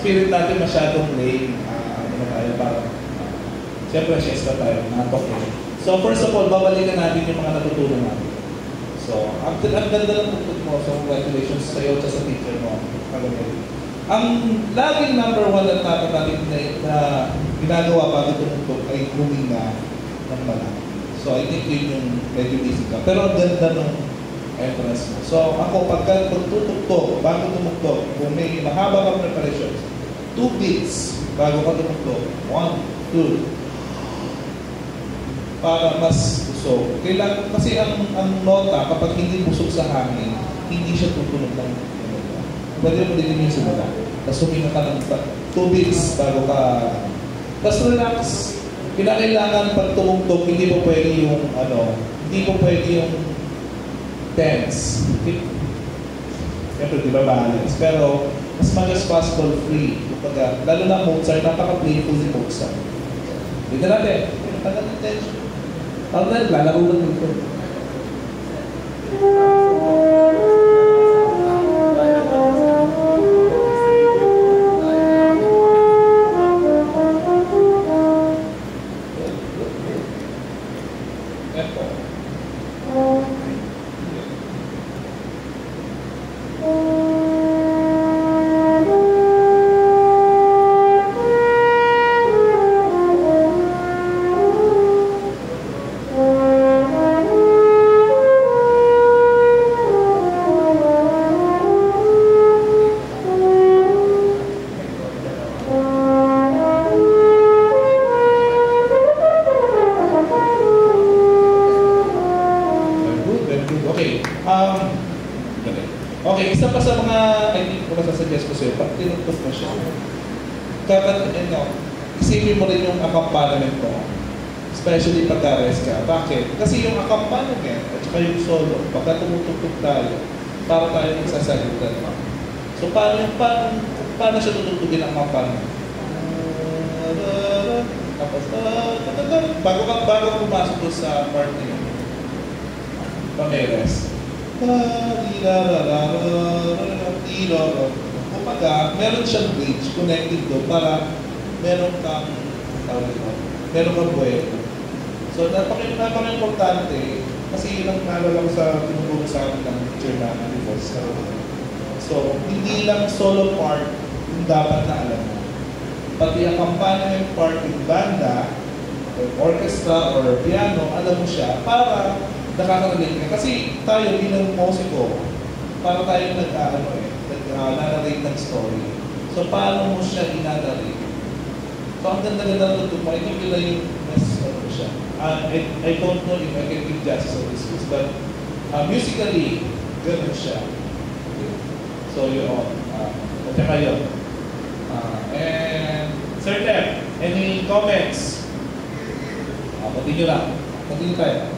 spirit natin masyadong lame. Ano na tayo, parang, siyempre, siesta tayo, natok eh. So, first of all, babalikan natin yung mga natutunan natin. So, ang ganda ng tugtog mo, so congratulations sa iyo at sa teacher mo. Ang laging number one at dapat natin na ginagawa bago tumugtog ay huminga ng malaki. So, I think yun yung medyo busy ka. Pero ang ganda ng entrance mo. So, ako, pagka tutugtog, bago tumugtog, kung may mahaba kang preparations, 2 beats bago ka tumugtog. 1, 2. Para mas busog. Kailangan, kasi ang nota, kapag hindi busog sa hangin, hindi siya tutunog ng pwede mo din yung simula. Tapos huminga ka ng 2 beats bago ka. Tapos relax. Kinakailangan pag tumugtog, hindi po pwede yung hindi po pwede yung tense. Siyempre, di ba balance? Pero, as much as possible, free. Kapag, lalo na Mozart, napaka-playful ni Mozart. Hindi na natin. Tagal ng tension. Ako na, lalaro lang dito. Okay, isa pa sa mga, I think, kung masasuggest ko sa'yo, pag tinugtog mo siya, isipin mo rin yung accompaniment mo, especially pagka-rest ka. Bakit? Kasi yung accompaniment at saka yung solo, pagka tumutugtog tayo, para tayo magsasagutan. So, paano siya tutugtugin ang accompaniment? Tapos, bago pumasok doon sa part na yun, pag-rest. Kumbaga, meron siyang bridge connected doon para meron kang buwelo. So, napaka-importante kasi yun ang naalala ko sa tinuturo sa akin ng teacher na Alivos. So, hindi lang solo part yung dapat na alam mo. Pati ang accompaniment part yung banda, or orchestra, or piano, alam mo siya para nakaka-relate ka. Kasi tayo bilang musiko, para tayo nag-narrate ng story. So, paano mo siya inarrate? So, ang ganda-ganda ng tugtog mo, I think yun yung siya. I don't know if I can give justice on this, but musically, gano'n siya. So, yun. At yun. And, Sir Tep, any comments? Continue lang. Continue tayo.